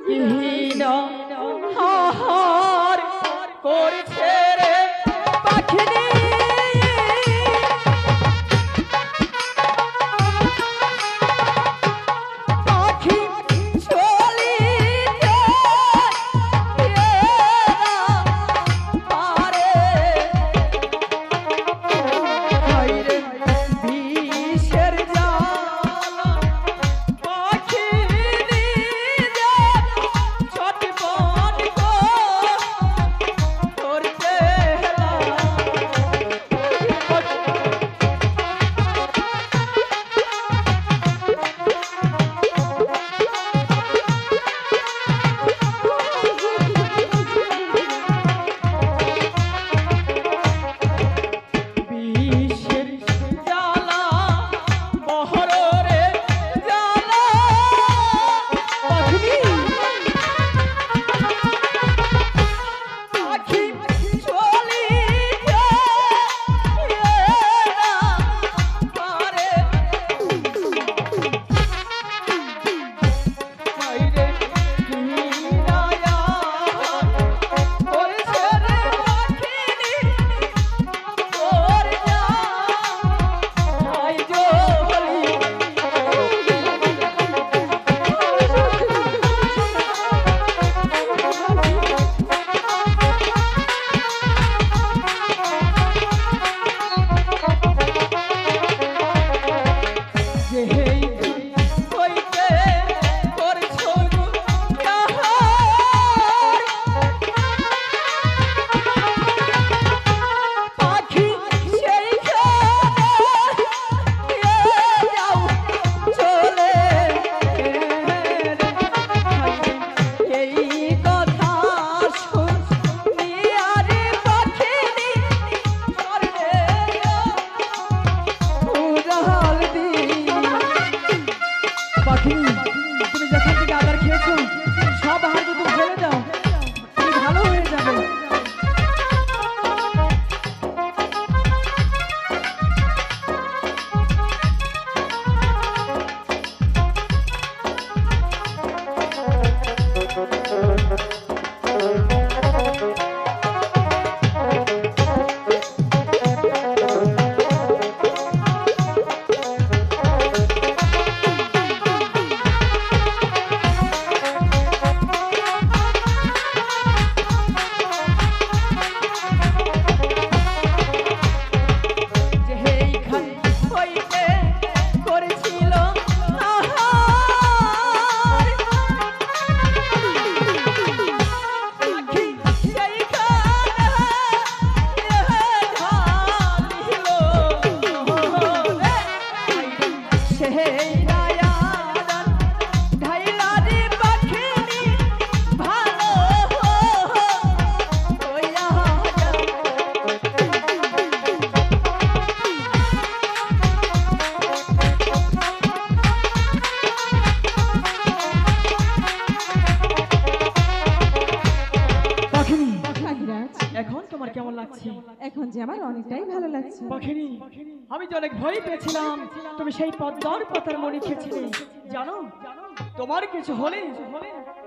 কিনা হাহার করছে রে পাখিনি তুমি যেখান থেকে আদার খেয়েছো সব আহার তো তুমি ফেলে দাও, তুমি ভালো হয়ে যাবে। এখন তোমার কেমন লাগছে? এখন যে আমার অনেকটাই ভালো লাগছে। পাখিনি, আমি যে অনেক ভয় পেয়েছিলাম তুমি সেই পদ্মার পাতার মনে খেয়েছিলে। জানো তোমার কিছু হলে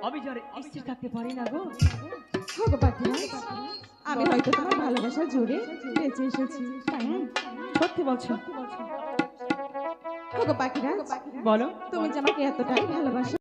আমি যার স্থির থাকতে পারি না গো। আমি হয়তো তোমার ভালোবাসার জোরে বেঁচে এসেছি, তাই না? সত্যি বলছো? পাখিরা বলো, তুমি যে আমাকে এতটাই ভালোবাসো